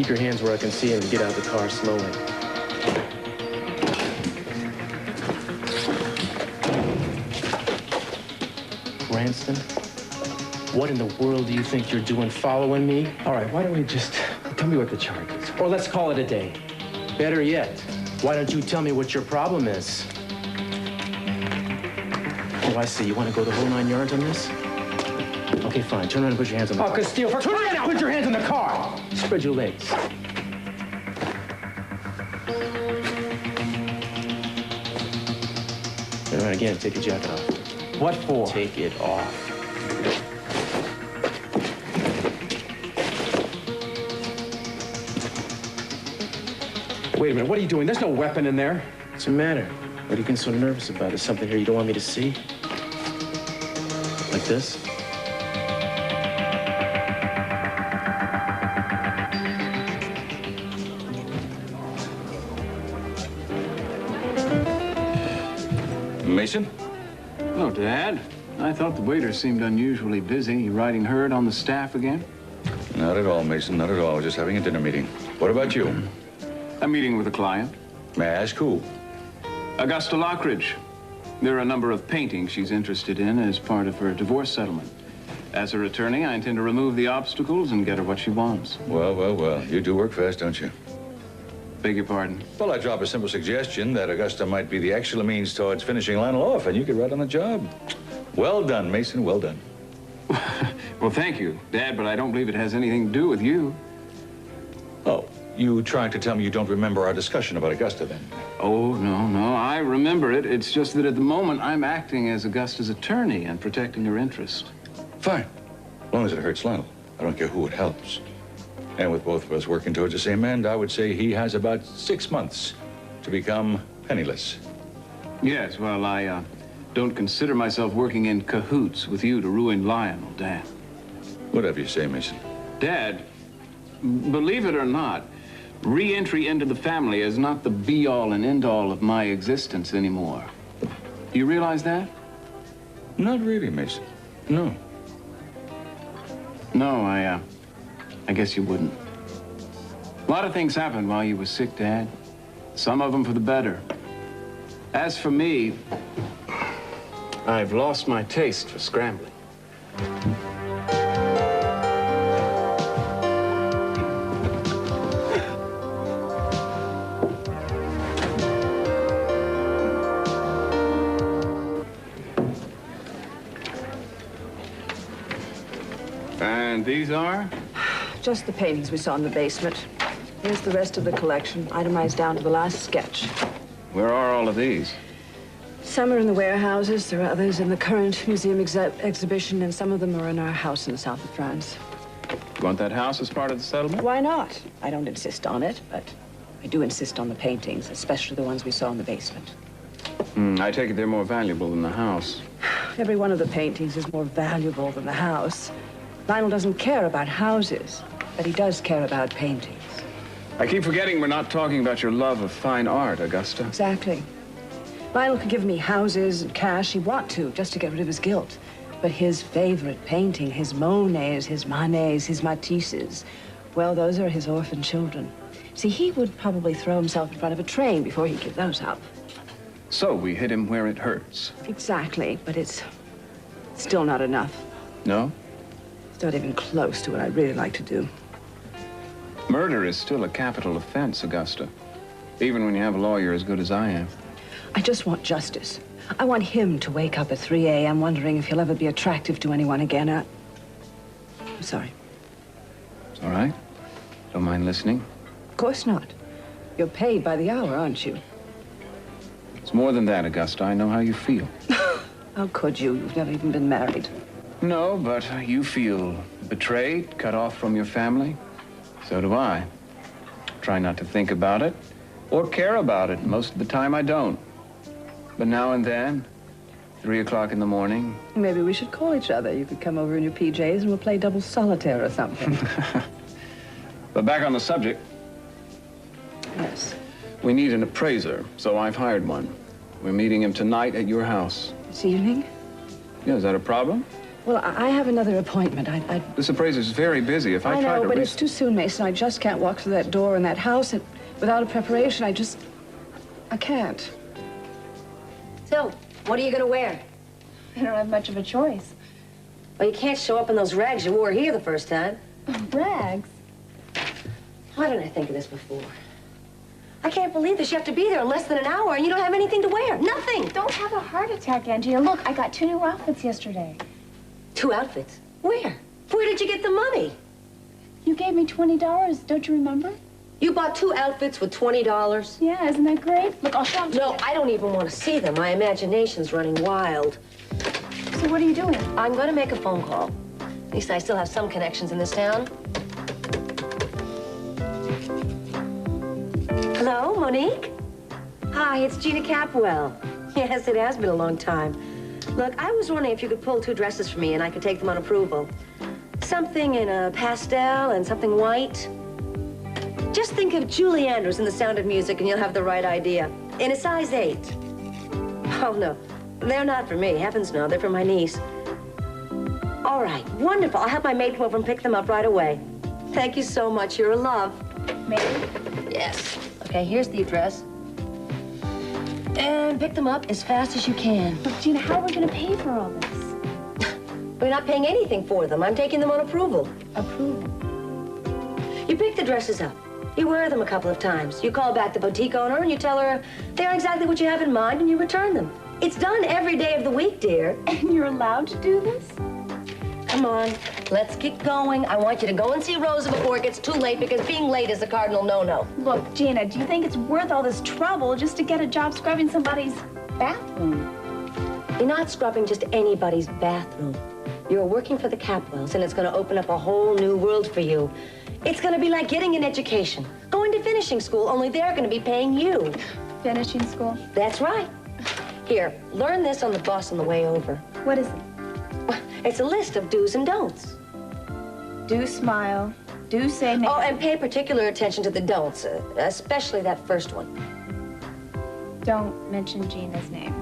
Keep your hands where I can see them and get out of the car slowly. Cranston, what in the world do you think you're doing following me? All right, why don't we just tell me what the charge is? Or let's call it a day. Better yet, why don't you tell me what your problem is? Oh, I see. You want to go the whole 9 yards on this? Okay, fine. Turn around and put your hands on the car. Oh, Castillo, turn around and put your hands on the car! Spread your legs. Turn around again. Take your jacket off. What for? Take it off. Wait a minute, what are you doing? There's no weapon in there. What's the matter? What are you getting so nervous about? Is something here you don't want me to see? Like this? Mason? Hello, Dad. I thought the waiter seemed unusually busy. You writing herd on the staff again? Not at all, Mason, not at all. Just having a dinner meeting. What about you? A meeting with a client. May I ask who? Augusta Lockridge. There are a number of paintings she's interested in as part of her divorce settlement. As her attorney, I intend to remove the obstacles and get her what she wants. Well, well, well. You do work fast, don't you? Beg your pardon? Well, I drop a simple suggestion that Augusta might be the actual means towards finishing Lionel off, and you get right on the job. Well done, Mason, well done. Well, thank you, Dad, but I don't believe it has anything to do with you. Oh, you trying to tell me you don't remember our discussion about Augusta, then? Oh, no, I remember it. It's just that at the moment, I'm acting as Augusta's attorney and protecting her interest. Fine, as long as it hurts Lionel. I don't care who it helps. And with both of us working towards the same end, I would say he has about 6 months to become penniless. Yes, well, I don't consider myself working in cahoots with you to ruin Lionel, Dad. Whatever you say, Mason. Dad, believe it or not, re-entry into the family is not the be-all and end-all of my existence anymore. Do you realize that? Not really, Mason. No. No, I guess you wouldn't. A lot of things happened while you were sick, Dad. Some of them for the better. As for me, I've lost my taste for scrambling. And these are? Just the paintings we saw in the basement. Here's the rest of the collection, itemized down to the last sketch. Where are all of these? Some are in the warehouses, there are others in the current museum exhibition, and some of them are in our house in the south of France. You want that house as part of the settlement? Why not? I don't insist on it, but I do insist on the paintings, especially the ones we saw in the basement. I take it they're more valuable than the house. Every one of the paintings is more valuable than the house. Lionel doesn't care about houses, but he does care about paintings. I keep forgetting we're not talking about your love of fine art, Augusta. Exactly. Lionel could give me houses and cash he'd want to, just to get rid of his guilt. But his favorite painting, his Monets, his Manets, his Matisses, well, those are his orphan children. See, he would probably throw himself in front of a train before he'd give those up. So we hit him where it hurts. Exactly, but it's still not enough. No? It's not even close to what I'd really like to do. Murder is still a capital offense, Augusta. Even when you have a lawyer as good as I am. I just want justice. I want him to wake up at 3 a.m. wondering if he'll ever be attractive to anyone again. I'm sorry. It's all right. Don't mind listening. Of course not. You're paid by the hour, aren't you? It's more than that, Augusta. I know how you feel. How could you? You've never even been married. No, but you feel betrayed, cut off from your family. So do I. Try not to think about it or care about it. Most of the time, I don't. But now and then, 3 o'clock in the morning. Maybe we should call each other. You could come over in your PJs and we'll play double solitaire or something. But back on the subject. Yes. We need an appraiser, so I've hired one. We're meeting him tonight at your house. This evening? Yeah, is that a problem? Well, I have another appointment. This appraiser's very busy. If I I try know, to... but it's too soon, Mason. I just can't walk through that door in that house without a preparation. I can't. So, what are you gonna wear? I don't have much of a choice. Well, you can't show up in those rags you wore here the first time. Rags? Why didn't I think of this before? I can't believe this. You have to be there in less than an hour and you don't have anything to wear. Nothing. Don't have a heart attack, Angie. Look, I got 2 new outfits yesterday. 2 outfits? Where? Where did you get the money? You gave me $20, don't you remember? You bought 2 outfits with $20? Yeah, isn't that great? Look, I'll show them to No, you. I don't even want to see them. My imagination's running wild. So what are you doing? I'm going to make a phone call. At least I still have some connections in this town. Hello, Monique? Hi, it's Gina Capwell. Yes, it has been a long time. Look, I was wondering if you could pull 2 dresses for me and I could take them on approval. Something in a pastel and something white. Just think of Julie Andrews in The Sound of Music and you'll have the right idea. In a size 8. Oh, no. They're not for me. Heavens, no. They're for my niece. All right. Wonderful. I'll have my maid come over and pick them up right away. Thank you so much. You're a love. Maybe. Yes. Okay, here's the address. And pick them up as fast as you can. Look, Gina, how are we gonna pay for all this? We're not paying anything for them. I'm taking them on approval. Approval. You pick the dresses up. You wear them a couple of times. You call back the boutique owner and you tell her they're exactly what you have in mind and you return them. It's done every day of the week, dear. And you're allowed to do this? Come on, let's get going. I want you to go and see Rosa before it gets too late because being late is a cardinal no-no. Look, Gina, do you think it's worth all this trouble just to get a job scrubbing somebody's bathroom? You're not scrubbing just anybody's bathroom. You're working for the Capwells, and it's going to open up a whole new world for you. It's going to be like getting an education, going to finishing school, only they're going to be paying you. Finishing school? That's right. Here, learn this on the bus on the way over. What is it? It's a list of do's and don'ts. Do smile. Do say maybe. Oh, and pay particular attention to the don'ts, especially that first one. Don't mention Gina's name.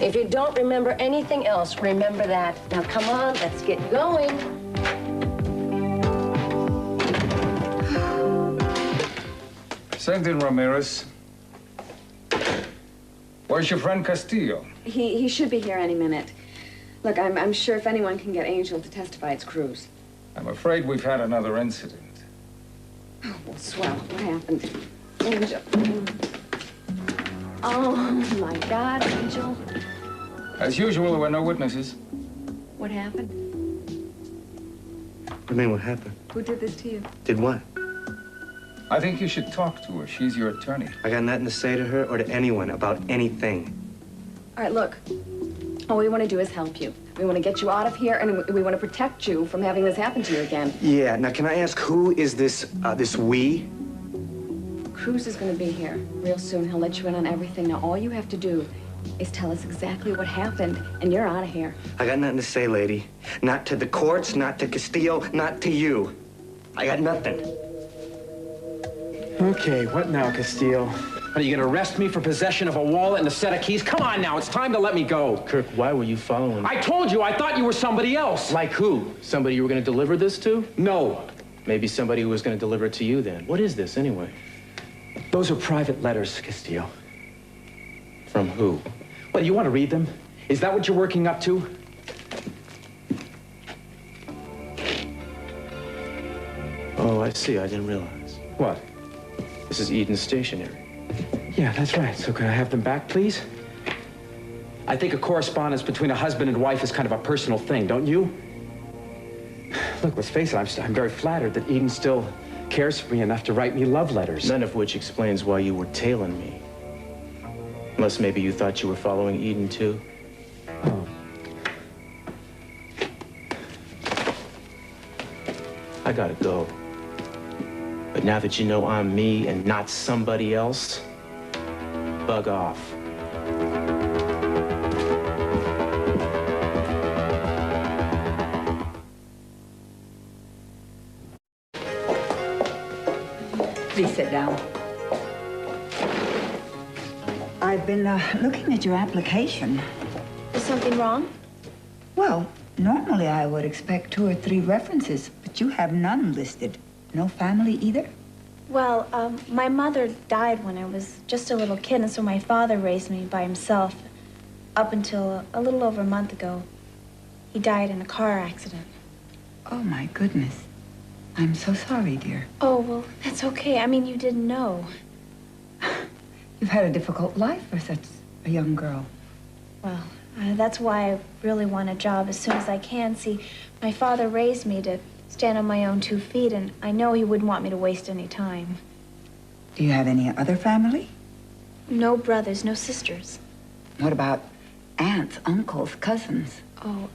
If you don't remember anything else, remember that. Now, come on, let's get going. Send in Ramirez. Where's your friend Castillo? He should be here any minute. Look, I'm sure if anyone can get Angel to testify, it's Cruz. I'm afraid we've had another incident. Oh, well, swell. What happened? Angel. Oh, my God, Angel. As usual, there were no witnesses. What happened? What do you mean, what happened? Who did this to you? Did what? I think you should talk to her. She's your attorney. I got nothing to say to her or to anyone about anything. All right, look. All we want to do is help you. We want to get you out of here, and we want to protect you from having this happen to you again. Yeah, now can I ask who is this we? Cruz is going to be here real soon. He'll let you in on everything. Now, all you have to do is tell us exactly what happened, and you're out of here. I got nothing to say, lady. Not to the courts, not to Castillo, not to you. I got nothing. Okay, what now, Castillo? Are you gonna arrest me for possession of a wallet and a set of keys? Come on now, it's time to let me go. Kirk, why were you following me? I told you, I thought you were somebody else. Like who? Somebody you were going to deliver this to? No, Maybe somebody who was going to deliver it to you then. What is this, anyway? those are private letters, Castillo. From who? Well, you want to read them? Is that what you're working up to? Oh, I see. I didn't realize. What? This is Eden's stationery. Yeah, that's right. So could I have them back, please? I think a correspondence between a husband and wife is kind of a personal thing, don't you? Look, let's face it, I'm very flattered that Eden still cares for me enough to write me love letters. None of which explains why you were tailing me. Unless maybe you thought you were following Eden, too. Oh. I gotta go. But now that you know I'm me and not somebody else, bug off. Please sit down. I've been looking at your application. Is something wrong? Well, Normally, I would expect 2 or 3 references, but you have none listed. No family either? Well, my mother died when I was just a little kid, and so my father raised me by himself up until a little over a month ago. He died in a car accident. Oh, my goodness. I'm so sorry, dear. Oh, well, that's okay. I mean, you didn't know. You've had a difficult life for such a young girl. Well, that's why I really want a job as soon as I can. See, my father raised me to stand on my own 2 feet, and I know he wouldn't want me to waste any time. Do you have any other family? No brothers, no sisters. What about aunts, uncles, cousins? Oh,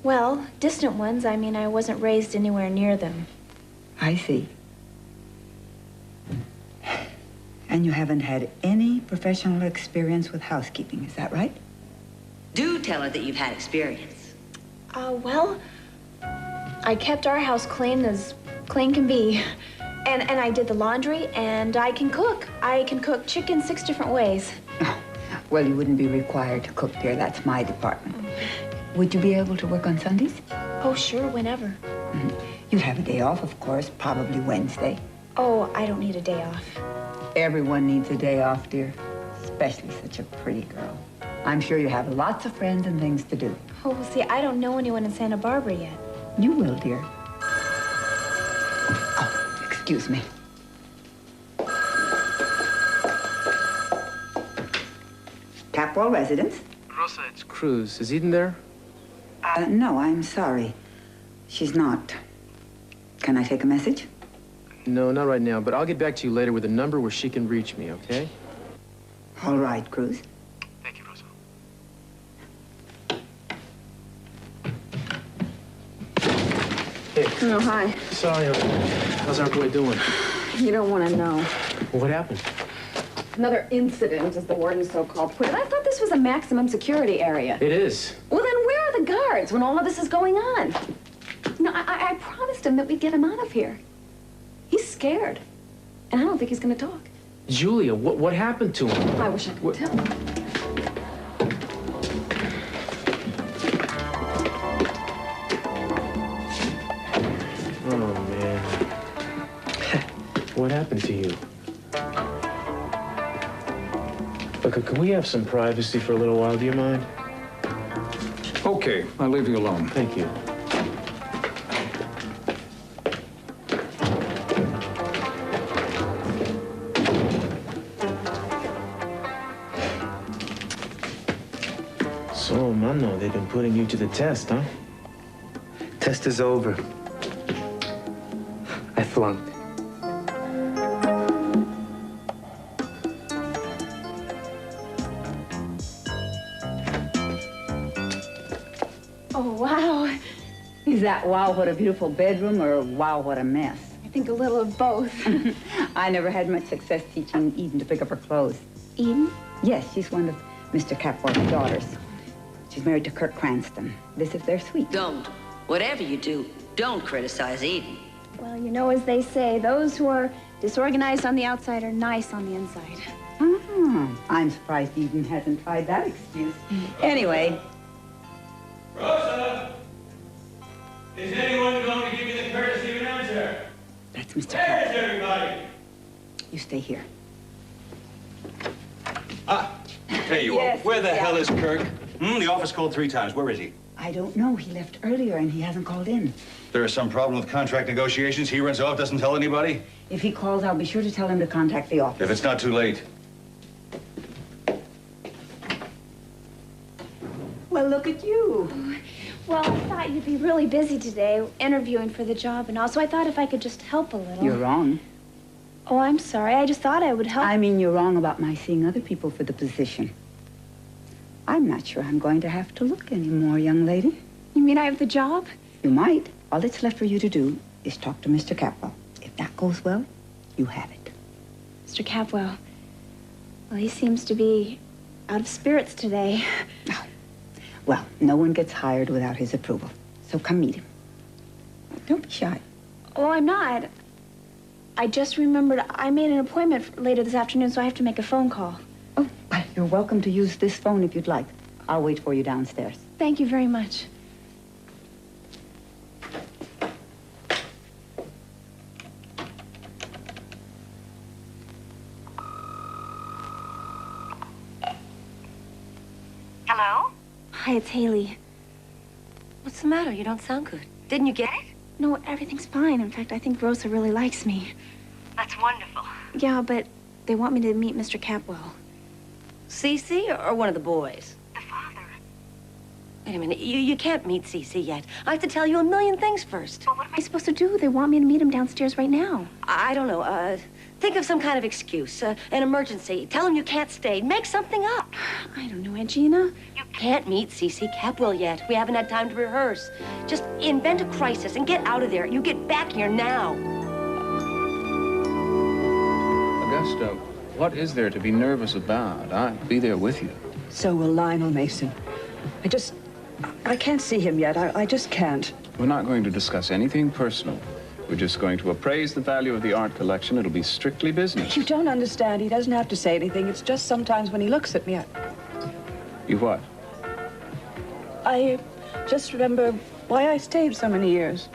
well, distant ones. I mean, I wasn't raised anywhere near them. I see. And you haven't had any professional experience with housekeeping, is that right? Do tell her that you've had experience. Well, I kept our house clean as clean can be. And I did the laundry, and I can cook. I can cook chicken 6 different ways. Oh, well, you wouldn't be required to cook, dear. That's my department. Would you be able to work on Sundays? Oh, sure, whenever. Mm-hmm. You'd have a day off, of course, probably Wednesday. Oh, I don't need a day off. Everyone needs a day off, dear, especially such a pretty girl. I'm sure you have lots of friends and things to do. Oh, well, see, I don't know anyone in Santa Barbara yet. You will, dear. Oh, excuse me. Capwell residence? Rosa, it's Cruz. Is Eden there? No, I'm sorry. She's not. Can I take a message? No, not right now, but I'll get back to you later with a number where she can reach me, okay? All right, Cruz. Thank you, Rosa. Hey. Oh, hi. Sorry, how's our boy doing? You don't want to know. What happened? Another incident, as the warden so-called put it. I thought this was a maximum security area. It is. Well, then where are the guards when all of this is going on? No, I promised him that we'd get him out of here. He's scared. And I don't think he's going to talk. Julia, what happened to him? I wish I could tell. Oh, man. What happened to you? Look, could we have some privacy for a little while? Do you mind? Okay, I'll leave you alone. Thank you. So, Mano, they've been putting you to the test, huh? Test is over. I flunked. Oh, wow. Is that wow, what a beautiful bedroom, or wow, what a mess? I think a little of both. I never had much success teaching Eden to pick up her clothes. Eden? Yes, she's one of Mr. Capwell's daughters. She's married to Kirk Cranston. This is their suite. Don't. Whatever you do, don't criticize Eden. Well, you know, as they say, those who are disorganized on the outside are nice on the inside. I'm surprised Eden hasn't tried that excuse. Anyway. Rosa! Is anyone going to give me the courtesy of an answer? That's Mr. Where's Capwell. everybody? You stay here. Ah, there you Yes, are. Where the yeah. hell is Kirk? The office called 3 times. Where is he? I don't know. He left earlier and he hasn't called in. There is some problem with contract negotiations. He runs off, doesn't tell anybody. If he calls, I'll be sure to tell him to contact the office. If it's not too late. Well, look at you. Well, I thought you'd be really busy today interviewing for the job, and also I thought if I could just help a little. You're wrong. Oh, I'm sorry. I just thought I would help. I mean, you're wrong about my seeing other people for the position. I'm not sure I'm going to have to look anymore, young lady. You mean I have the job? You might. All that's left for you to do is talk to Mr. Capwell. If that goes well, you have it. Mr. Capwell. Well, he seems to be out of spirits today. Well, no one gets hired without his approval. So come meet him. Don't be shy. Oh, I'm not. I just remembered I made an appointment later this afternoon, so I have to make a phone call. Oh, well, you're welcome to use this phone if you'd like. I'll wait for you downstairs. Thank you very much. Hi, it's Hayley. What's the matter? You don't sound good. Didn't you get it? No, everything's fine. In fact, I think Rosa really likes me. That's wonderful. Yeah, but they want me to meet Mr. Capwell. Cece or one of the boys? The father. Wait a minute. You can't meet Cece yet. I have to tell you a million things first. Well, what am I supposed to do? They want me to meet him downstairs right now. I don't know. Think of some kind of excuse. An emergency. Tell him you can't stay. Make something up. I don't know, Aunt Gina. You can't meet Cece Capwell yet. We haven't had time to rehearse. Just invent a crisis and get out of there. You get back here now. Augusta, what is there to be nervous about? I'll be there with you. So will Lionel Mason. I can't see him yet. I just can't. We're not going to discuss anything personal. We're just going to appraise the value of the art collection. It'll be strictly business. You don't understand. He doesn't have to say anything. It's just sometimes when he looks at me, You what? I just remember why I stayed so many years.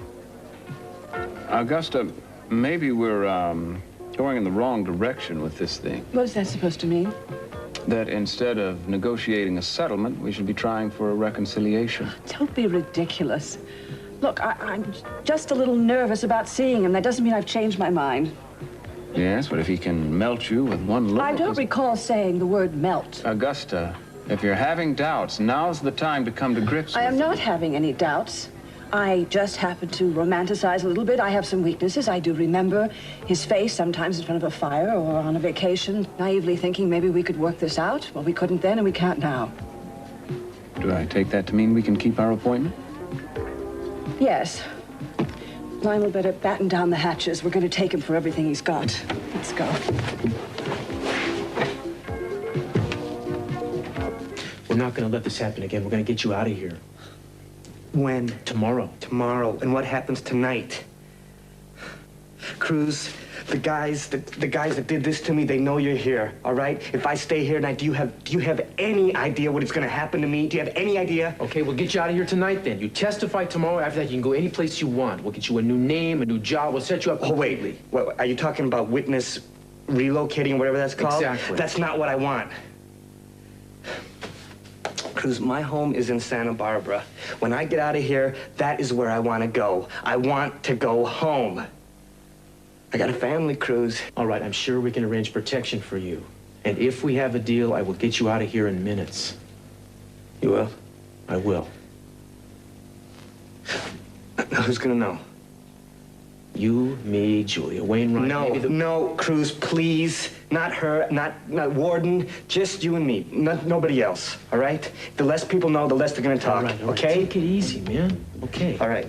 Augusta, maybe we're going in the wrong direction with this thing. What is that supposed to mean? That instead of negotiating a settlement, we should be trying for a reconciliation. Don't be ridiculous. Look, I'm just a little nervous about seeing him. That doesn't mean I've changed my mind. Yes, but if he can melt you with one look... I don't recall saying the word melt. Augusta, if you're having doubts, now's the time to come to grips with I am them. not having any doubts. I just happen to romanticize a little bit. I have some weaknesses. I do remember his face sometimes in front of a fire or on a vacation, naively thinking maybe we could work this out. Well, we couldn't then and we can't now. Do I take that to mean we can keep our appointment? Yes. Lionel better batten down the hatches. We're going to take him for everything he's got. Let's go. We're not going to let this happen again. We're going to get you out of here. When? Tomorrow. Tomorrow. And what happens tonight? Cruz, the guys that did this to me, they know you're here, all right? If I stay here tonight, do you have any idea what is going to happen to me? Do you have any idea? Okay, we'll get you out of here tonight then. You testify tomorrow. After that, you can go any place you want. We'll get you a new name, a new job. We'll set you up completely. Oh, wait. What, are you talking about witness relocating, whatever that's called? Exactly. That's not what I want. Cruz, my home is in Santa Barbara. When I get out of here, that is where I want to go. I want to go home. I got a family, Cruz. All right, I'm sure we can arrange protection for you. And if we have a deal, I will get you out of here in minutes. You will? I will. Who's gonna know? You, me, Julia, Wainwright. No, Cruz, please. Not her, not Warden, just you and me. Nobody else, all right? The less people know, the less they're gonna talk, all right, okay? Take it easy, man. Okay. All right.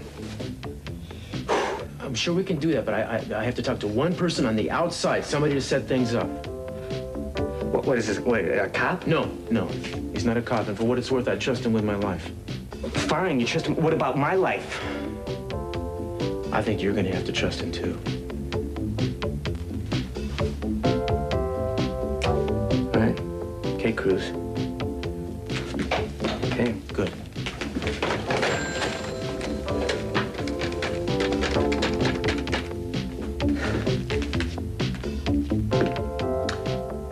I'm sure we can do that, but I have to talk to one person on the outside, somebody to set things up. What is this, a cop? No. He's not a cop, and for what it's worth, I trust him with my life. Fine, you trust him. What about my life? I think you're gonna have to trust him, too. All right. Okay, Cruz. Okay. Good.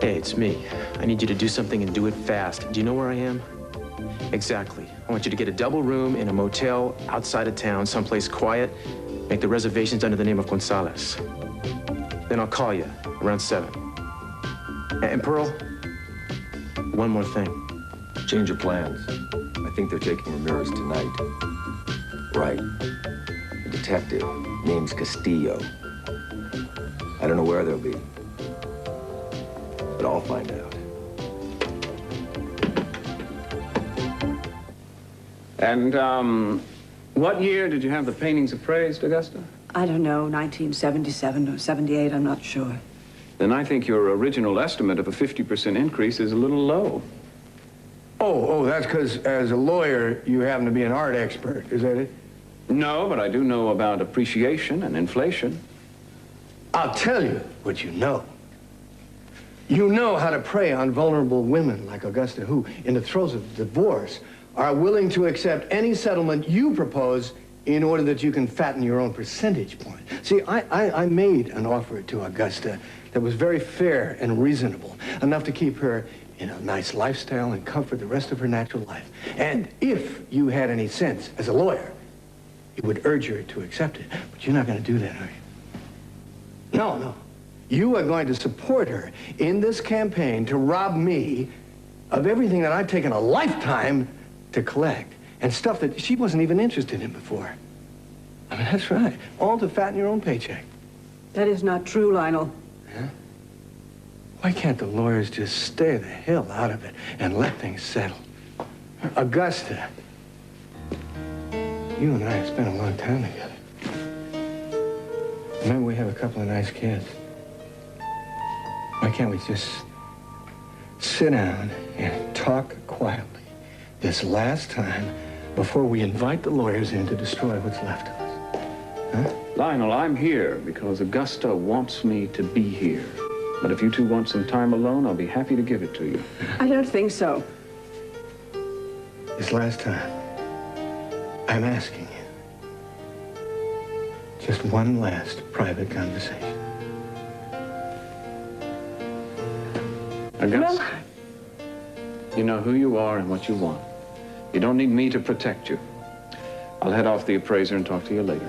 Hey, it's me. I need you to do something and do it fast. Do you know where I am? Exactly. I want you to get a double room in a motel outside of town, someplace quiet. Make the reservations under the name of Gonzalez. Then I'll call you around 7. And Pearl, one more thing. Change of plans. I think they're taking Ramirez tonight. Right. A detective. Name's Castillo. I don't know where they'll be. But I'll find out. And, what year did you have the paintings appraised, Augusta? I don't know, 1977 or 78, I'm not sure. Then I think your original estimate of a 50% increase is a little low. Oh, that's because as a lawyer, you happen to be an art expert, is that it? No, but I do know about appreciation and inflation. I'll tell you what you know. You know how to prey on vulnerable women like Augusta, who, in the throes of divorce, are willing to accept any settlement you propose in order that you can fatten your own percentage point. See, I made an offer to Augusta that was very fair and reasonable, enough to keep her in a nice lifestyle and comfort the rest of her natural life. And if you had any sense as a lawyer, you would urge her to accept it. But you're not going to do that, are you? No, no. You are going to support her in this campaign to rob me of everything that I've taken a lifetime to collect, and stuff that she wasn't even interested in before. I mean, that's right. All to fatten your own paycheck. That is not true, Lionel. Yeah? Why can't the lawyers just stay the hell out of it and let things settle? Augusta, you and I have spent a long time together. Remember, we have a couple of nice kids. Why can't we just sit down and talk quietly this last time before we invite the lawyers in to destroy what's left of us? Huh? Lionel, I'm here because Augusta wants me to be here. But if you two want some time alone, I'll be happy to give it to you. I don't think so. This last time, I'm asking you. Just one last private conversation. Augusta, you know who you are and what you want. You don't need me to protect you. I'll head off the appraiser and talk to you later.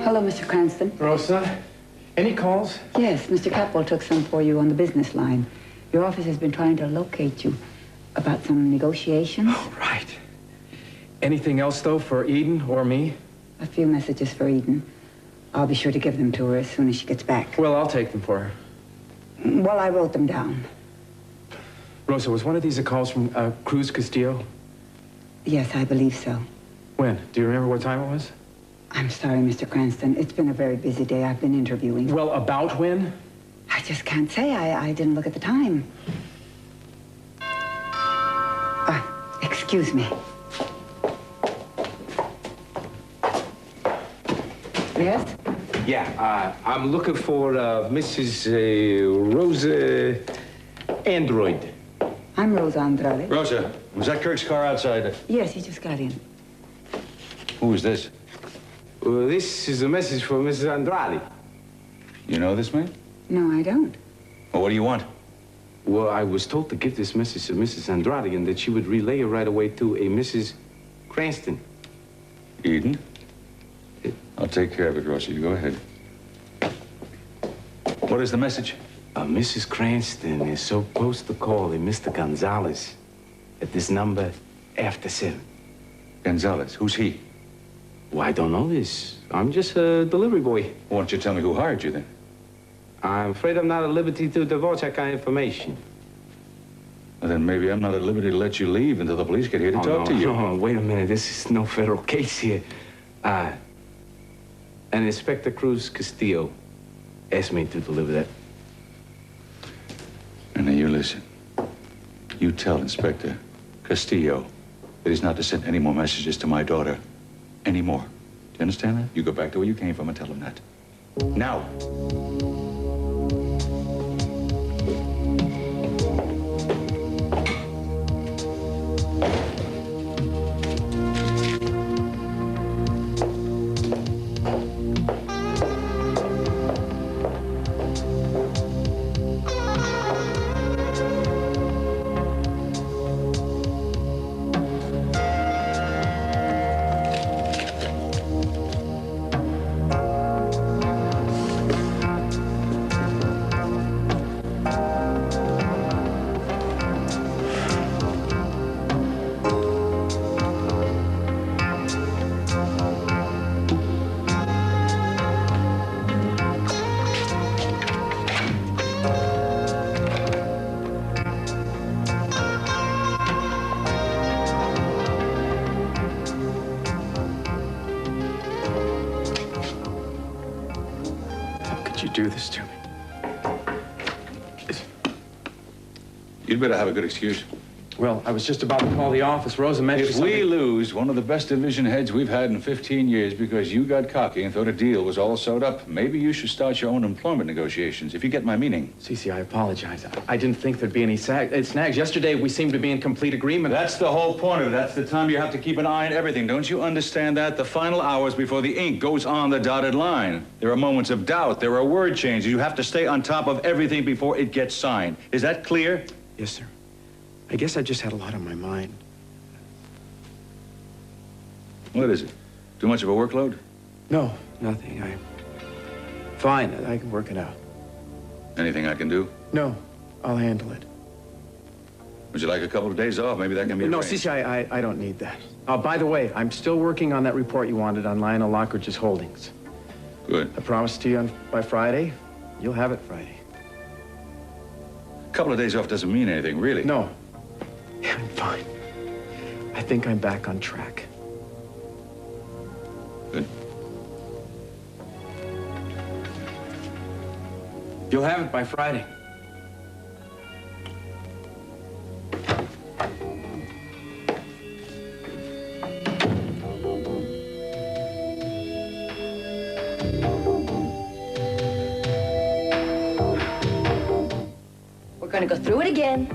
Hello, Mr. Cranston. Rosa, any calls? Yes, Mr. Capwell took some for you on the business line. Your office has been trying to locate you about some negotiations. Oh, right. Anything else, though, for Eden or me? A few messages for Eden. I'll be sure to give them to her as soon as she gets back. Well, I'll take them for her. Well, I wrote them down. Rosa, was one of these a calls from Cruz Castillo? Yes, I believe so. When? Do you remember what time it was? I'm sorry, Mr. Cranston. It's been a very busy day. I've been interviewing. Well, about when? I just can't say. I didn't look at the time. Excuse me. Yes? Yeah, I'm looking for Mrs. Rosa Android. I'm Rosa Andrade. Rosa, was that Kirk's car outside? Yes, he just got in. Who is this? This is a message for Mrs. Andrade. You know this man? No, I don't. Well, what do you want? Well, I was told to give this message to Mrs. Andrade and that she would relay it right away to a Mrs. Cranston. Eden? I'll take care of it, Rosa. You go ahead. What is the message? Mrs. Cranston is supposed to call a Mr. Gonzalez at this number after 7. Gonzalez? Who's he? Well, I don't know this. I'm just a delivery boy. Why don't you tell me who hired you, then? I'm afraid I'm not at liberty to divulge that kind of information. Well, then maybe I'm not at liberty to let you leave until the police get here to talk to you. No, wait a minute. This is no federal case here. And Inspector Cruz Castillo asked me to deliver that. And now you listen. You tell Inspector Castillo that he's not to send any more messages to my daughter anymore. Do you understand that? You go back to where you came from and tell him that. Now. Do this to me. You'd better have a good excuse. Well, I was just about to call the office. Rosa mentioned If something. we lose one of the best division heads we've had in 15 years because you got cocky and thought a deal was all sewed up, maybe you should start your own employment negotiations, if you get my meaning. Cece, I apologize. I didn't think there'd be any snags. Yesterday, we seemed to be in complete agreement. That's the whole point of it. That's the time you have to keep an eye on everything. Don't you understand that? The final hours before the ink goes on the dotted line. There are moments of doubt. There are word changes. You have to stay on top of everything before it gets signed. Is that clear? Yes, sir. I guess I just had a lot on my mind. What is it? Too much of a workload? No, nothing. Fine, I can work it out. Anything I can do? No, I'll handle it. Would you like a couple of days off? Maybe that can be No, arranged. Cece, I don't need that. By the way, I'm still working on that report you wanted on Lionel Lockridge's holdings. Good. I promised to you by Friday. You'll have it Friday. A couple of days off doesn't mean anything, really. No. Yeah, I'm fine. I think I'm back on track. Good. You'll have it by Friday. We're gonna go through it again,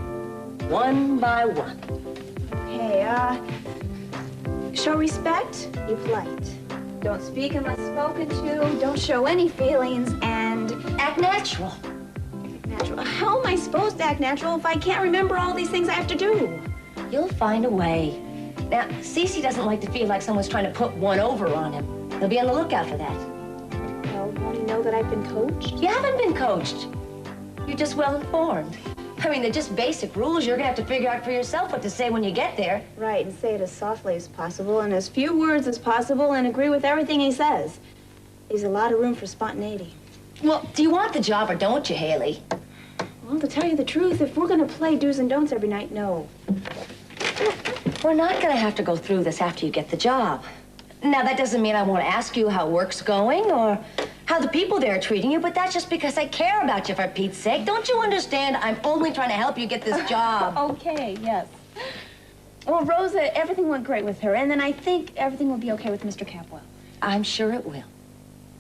one by one. Hey, show respect, be polite. Don't speak unless spoken to, don't show any feelings, and act natural. Act natural. How am I supposed to act natural if I can't remember all these things I have to do? You'll find a way. Now, Cece doesn't like to feel like someone's trying to put one over on him. He'll be on the lookout for that. Well, won't he know that I've been coached? You haven't been coached. You're just well informed. I mean, they're just basic rules. You're gonna have to figure out for yourself what to say when you get there. Right, and say it as softly as possible, and as few words as possible, and agree with everything he says. Leaves a lot of room for spontaneity. Well, do you want the job or don't you, Hayley? Well, to tell you the truth, if we're gonna play do's and don'ts every night, no. We're not gonna have to go through this after you get the job. Now, that doesn't mean I won't ask you how work's going or how the people there are treating you, but that's just because I care about you, for Pete's sake. Don't you understand? I'm only trying to help you get this job. Okay, yes. Well, Rosa, everything went great with her, and then I think everything will be okay with Mr. Capwell. I'm sure it will.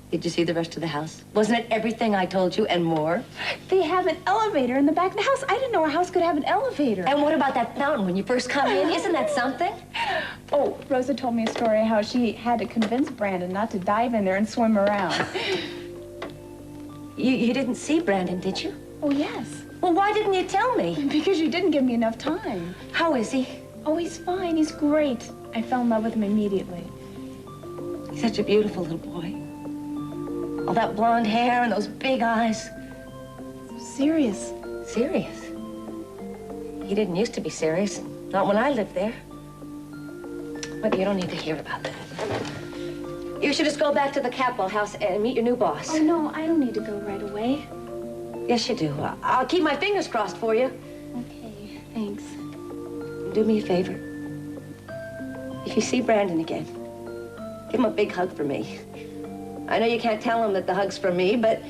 Did you see the rest of the house? Wasn't it everything I told you and more? They have an elevator in the back of the house. I didn't know a house could have an elevator. And what about that fountain when you first come in? Isn't that something? Oh, Rosa told me a story how she had to convince Brandon not to dive in there and swim around. You didn't see Brandon, did you? Oh, yes. Well, why didn't you tell me? Because you didn't give me enough time. How is he? Oh, he's fine. He's great. I fell in love with him immediately. He's such a beautiful little boy. All that blonde hair and those big eyes. Serious. Serious? He didn't used to be serious. Not when I lived there. But you don't need to hear about that. You should just go back to the Capwell house and meet your new boss. Oh, no, I don't need to go right away. Yes, you do. I'll keep my fingers crossed for you. Okay, thanks. Do me a favor. If you see Brandon again, give him a big hug for me. I know you can't tell him that the hug's from me, but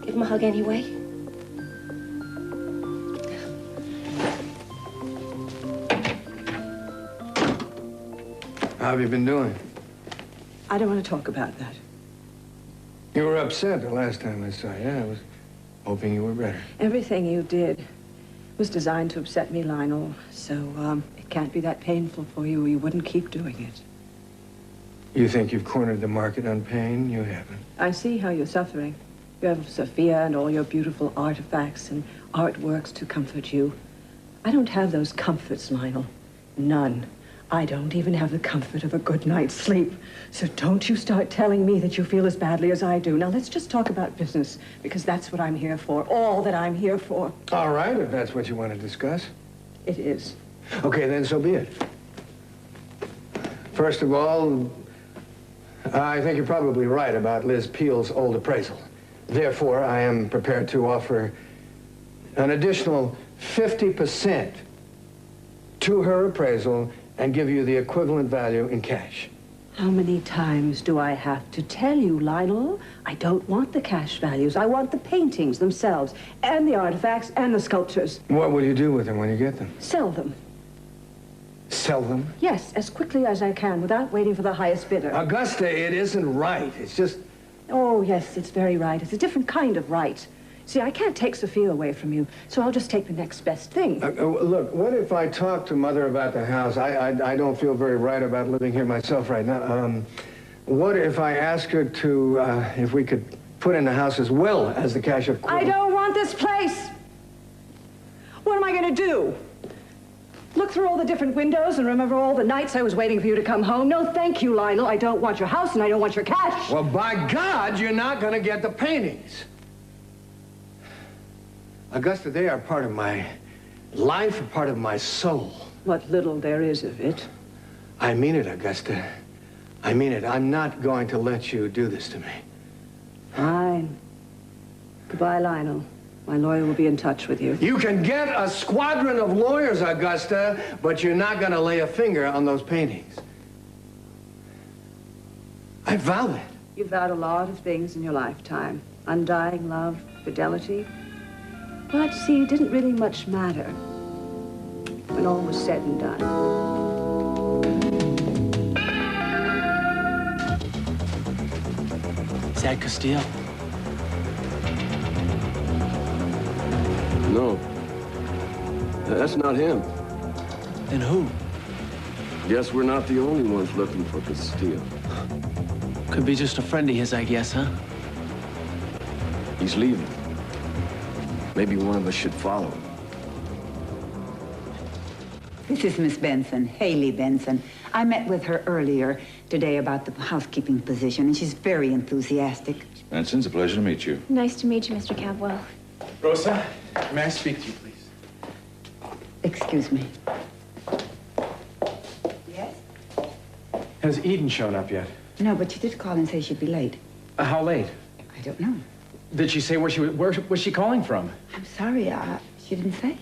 give him a hug anyway. How have you been doing? I don't want to talk about that. You were upset the last time I saw you. I was hoping you were better. Everything you did was designed to upset me, Lionel. So, it can't be that painful for you or you wouldn't keep doing it. You think you've cornered the market on pain? You haven't. I see how you're suffering. You have Sophia and all your beautiful artifacts and artworks to comfort you. I don't have those comforts, Lionel. None. I don't even have the comfort of a good night's sleep. So don't you start telling me that you feel as badly as I do. Now, let's just talk about business, because that's what I'm here for, all that I'm here for. All right, if that's what you want to discuss. It is. Okay, then so be it. First of all, I think you're probably right about Liz Peale's old appraisal. Therefore, I am prepared to offer an additional 50% to her appraisal and give you the equivalent value in cash. How many times do I have to tell you, Lionel? I don't want the cash values. I want the paintings themselves, and the artifacts, and the sculptures. What will you do with them when you get them? Sell them. Sell them? Yes, as quickly as I can, without waiting for the highest bidder. Augusta, it isn't right. It's just... Oh, yes, it's very right. It's a different kind of right. See, I can't take Sophia away from you, so I'll just take the next best thing. Look, what if I talk to Mother about the house? I don't feel very right about living here myself right now. What if I ask her to, if we could put in the house as well as the cash of... I don't want this place! What am I going to do? Look through all the different windows and remember all the nights I was waiting for you to come home? No, thank you, Lionel. I don't want your house and I don't want your cash. Well, by God, you're not going to get the paintings. Augusta, they are part of my life, a part of my soul. What little there is of it. I mean it, Augusta. I mean it. I'm not going to let you do this to me. Fine. Goodbye, Lionel. My lawyer will be in touch with you. You can get a squadron of lawyers, Augusta, but you're not going to lay a finger on those paintings. I vow that. You've vowed a lot of things in your lifetime. Undying love, fidelity. But, see, it didn't really much matter when all was said and done. Is that Castillo? No. That's not him. Then who? Guess we're not the only ones looking for Castillo. Could be just a friend of his, I guess, huh? He's leaving. Maybe one of us should follow him. This is Miss Benson, Hayley Benson. I met with her earlier today about the housekeeping position, and she's very enthusiastic. Miss Benson, it's a pleasure to meet you. Nice to meet you, Mr. Cabwell. Rosa, may I speak to you, please? Excuse me. Yes? Has Eden shown up yet? No, but she did call and say she'd be late. How late? I don't know. Did she say where was she calling from? I'm sorry, she didn't say.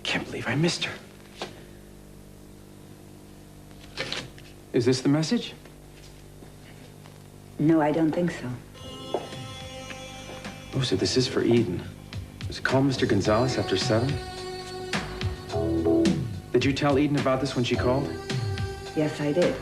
Can't believe I missed her. Is this the message? No, I don't think so. Rosa, this is for Eden. Was it call Mr. Gonzalez after 7? Did you tell Eden about this when she called? Yes, I did.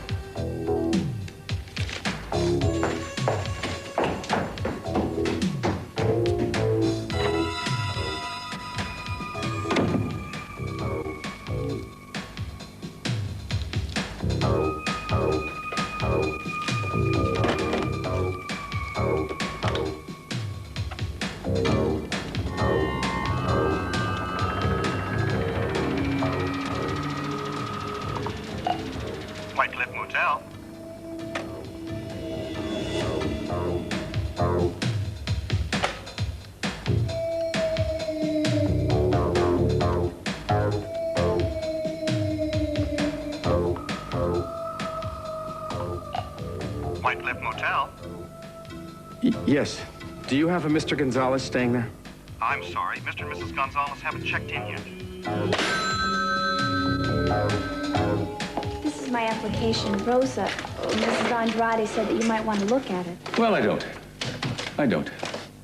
Yes. Do you have a Mr. Gonzalez staying there? I'm sorry. Mr. and Mrs. Gonzalez haven't checked in yet. This is my application. Rosa, Mrs. Andrade said that you might want to look at it. Well, I don't. I don't.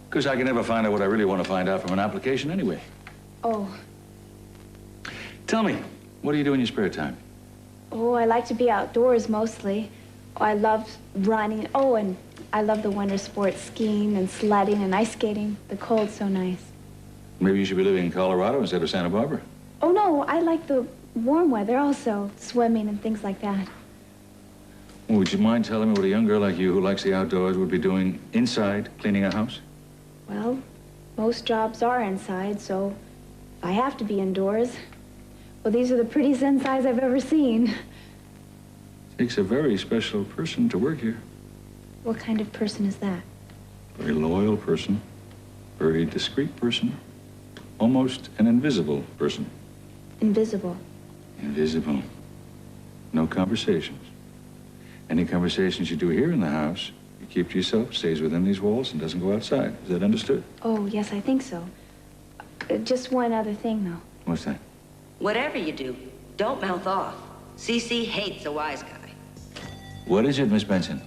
Because I can never find out what I really want to find out from an application anyway. Oh. Tell me, what do you do in your spare time? Oh, I like to be outdoors mostly. Oh, I love running. Oh, and I love the winter sports, skiing and sledding and ice skating. The cold's so nice. Maybe you should be living in Colorado instead of Santa Barbara. Oh, no, I like the warm weather also, swimming and things like that. Well, would you mind telling me what a young girl like you who likes the outdoors would be doing inside, cleaning a house? Well, most jobs are inside, so I have to be indoors. Well, these are the prettiest insides I've ever seen. Takes a very special person to work here. What kind of person is that? Very loyal person, very discreet person, almost an invisible person. Invisible. Invisible. No conversations. Any conversations you do here in the house, you keep to yourself, stays within these walls, and doesn't go outside. Is that understood? Oh, yes, I think so. Just one other thing, though. What's that? Whatever you do, don't mouth off. CC hates a wise guy. What is it, Miss Benson?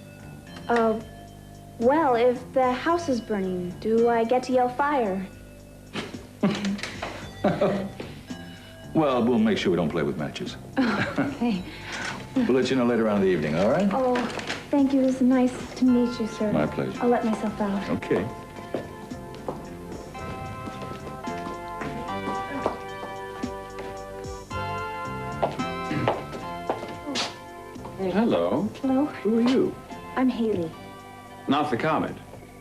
Well, if the house is burning, do I get to yell fire? Well, we'll make sure we don't play with matches. Okay. We'll let you know later on in the evening, all right? Oh, thank you. It was nice to meet you, sir. My pleasure. I'll let myself out. Okay. Hello. Hello. Who are you? I'm Hayley. Not the comet.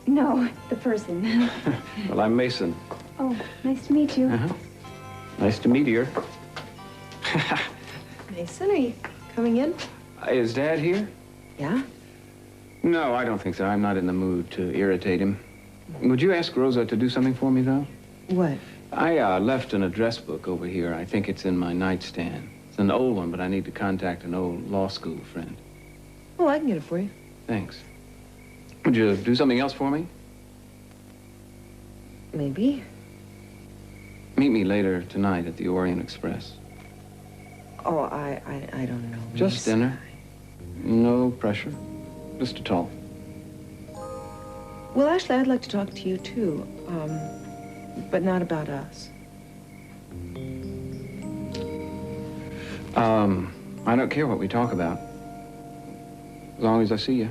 No, the person. Well, I'm Mason. Oh, nice to meet you. Nice to meet you. Mason, are you coming in? Is Dad here? Yeah? No, I don't think so. I'm not in the mood to irritate him. Would you ask Rosa to do something for me, though? What? I left an address book over here. I think it's in my nightstand. It's an old one, but I need to contact an old law school friend. Oh, I can get it for you. Thanks. Would you do something else for me? Maybe. Meet me later tonight at the Orient Express. Oh, I don't know. Just dinner. No pressure. Just a talk. Well, actually, I'd like to talk to you, too. But not about us. I don't care what we talk about. As long as I see you.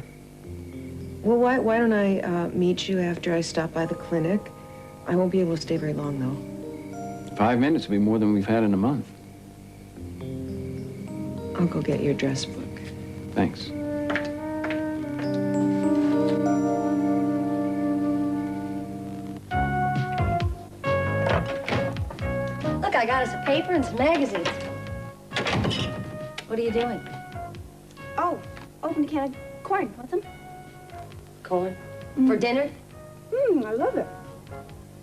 Well, why don't I meet you after I stop by the clinic? I won't be able to stay very long, though. 5 minutes will be more than we've had in a month. I'll go get your address book. Thanks. Look, I got us a paper and some magazines. What are you doing? Oh, open a can of corn. Want some? Corn? For dinner? I love it.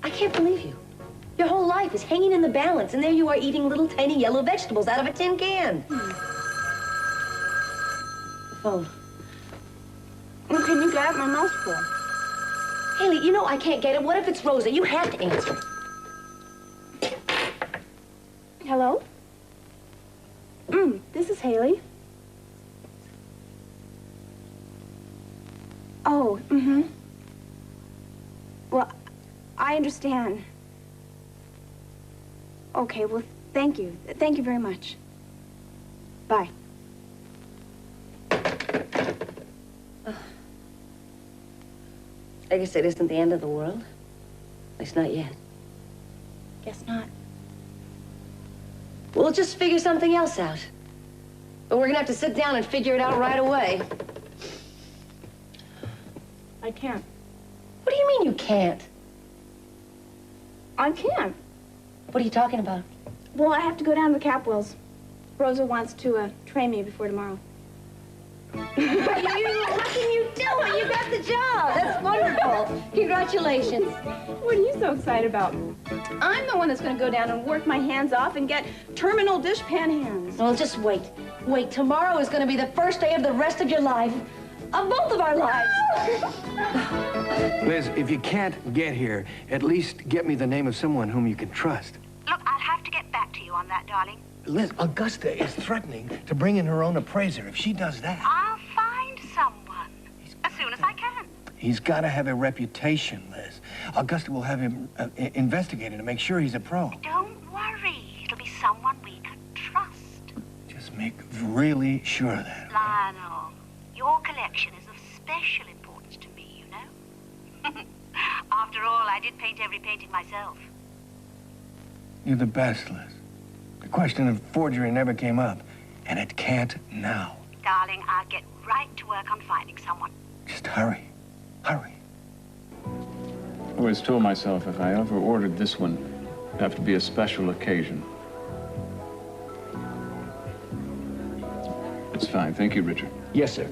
I can't believe you. Your whole life is hanging in the balance, and there you are eating little tiny yellow vegetables out of a tin can. The phone. Well, can you get it? My mouth's full. Hayley, you know I can't get it. What if it's Rosa? You have to answer. Hello? This is Hayley. Oh, Well, I understand. Okay, well, thank you. Thank you very much. Bye. I guess it isn't the end of the world. At least not yet. Guess not. We'll just figure something else out. But we're gonna have to sit down and figure it out right away. I can't. What do you mean you can't? I can't. What are you talking about? Well, I have to go down to the Capwells. Rosa wants to train me before tomorrow. What can you do? You got the job. That's wonderful. Congratulations. What are you so excited about? I'm the one that's going to go down and work my hands off and get terminal dishpan hands. Well, just wait. Wait, tomorrow is going to be the first day of the rest of your life. Of both of our lives. Liz, if you can't get here, at least get me the name of someone whom you can trust. Look, I'll have to get back to you on that, darling. Liz, Augusta is threatening to bring in her own appraiser. If she does that, I'll find someone as soon as I can. he's got to have a reputation, Liz. Augusta will have him investigated to make sure he's a pro. Don't worry. It'll be someone we can trust. Just make really sure of that. Lionel, your collection is of special importance to me, you know? After all, I did paint every painting myself. You're the best, Liz. The question of forgery never came up, and it can't now. Darling, I'll get right to work on finding someone. Just hurry. Hurry. I always told myself if I ever ordered this one, it'd have to be a special occasion. It's fine. Thank you, Richard. Yes, sir.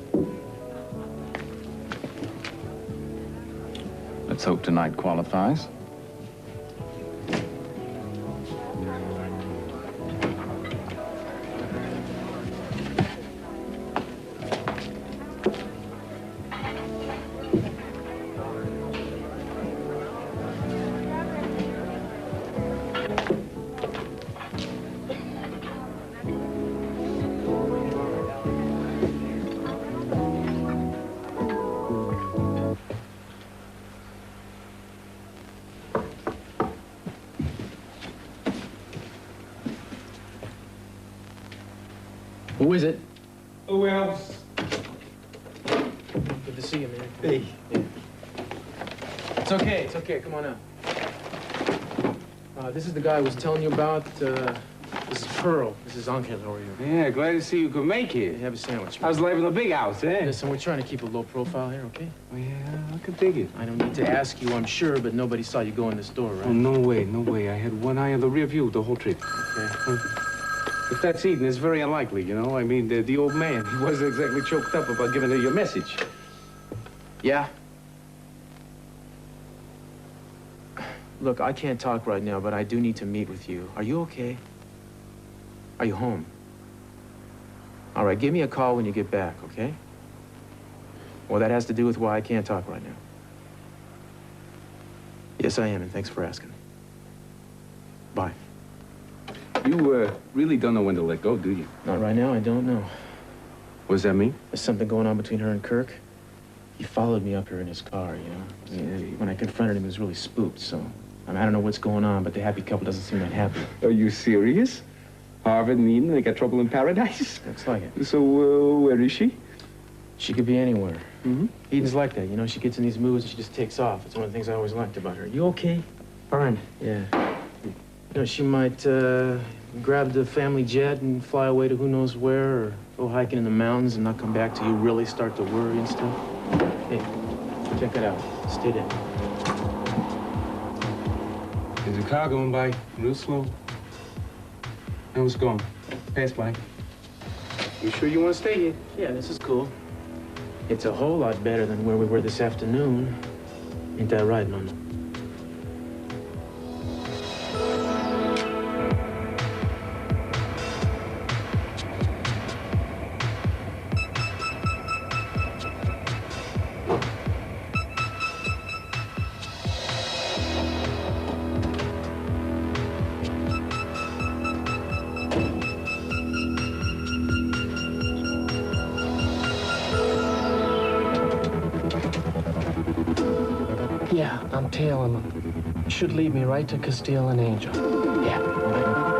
Let's hope tonight qualifies. Who is it? Who else? Good to see you, man. Hey. Yeah. It's okay, it's okay. Come on out. This is the guy I was telling you about. This is Pearl. This is Angel. How are you? Yeah, glad to see you could make it. Have a sandwich. I was living in the big house, eh? Listen, we're trying to keep a low profile here, okay? Oh, yeah, I could dig it. I don't need to ask you, I'm sure, but nobody saw you go in this door, right? Oh, no way, no way. I had one eye on the rear view the whole trip. Okay. If that's Eden, it's very unlikely, you know? I mean, the old man, he wasn't exactly choked up about giving her your message. Yeah? Look, I can't talk right now, but I do need to meet with you. Are you okay? Are you home? All right, give me a call when you get back, okay? Well, that has to do with why I can't talk right now. Yes, I am, and thanks for asking. Bye. You, really don't know when to let go, do you? Not right now, I don't know. What does that mean? There's something going on between her and Kirk. He followed me up here in his car, you know? When I confronted him, he was really spooked, so... I don't know what's going on, but the happy couple doesn't seem that happy. Are you serious? Harvard and Eden, they got trouble in paradise? Looks like it. So, where is she? She could be anywhere. Mm-hmm. Eden's like that, you know? She gets in these moods and she just takes off. It's one of the things I always liked about her. You okay? Fine. Yeah. You know, she might, grab the family jet and fly away to who knows where, or go hiking in the mountains and not come back till you really start to worry and stuff. Hey, check it out. Stay there. There's a car going by real slow. How's it going? Pass by. You sure you want to stay here? Yeah, this is cool. It's a whole lot better than where we were this afternoon. Ain't that right, Mama? Yeah, I'm tailing them. Should lead me right to Castile and Angel. Yeah.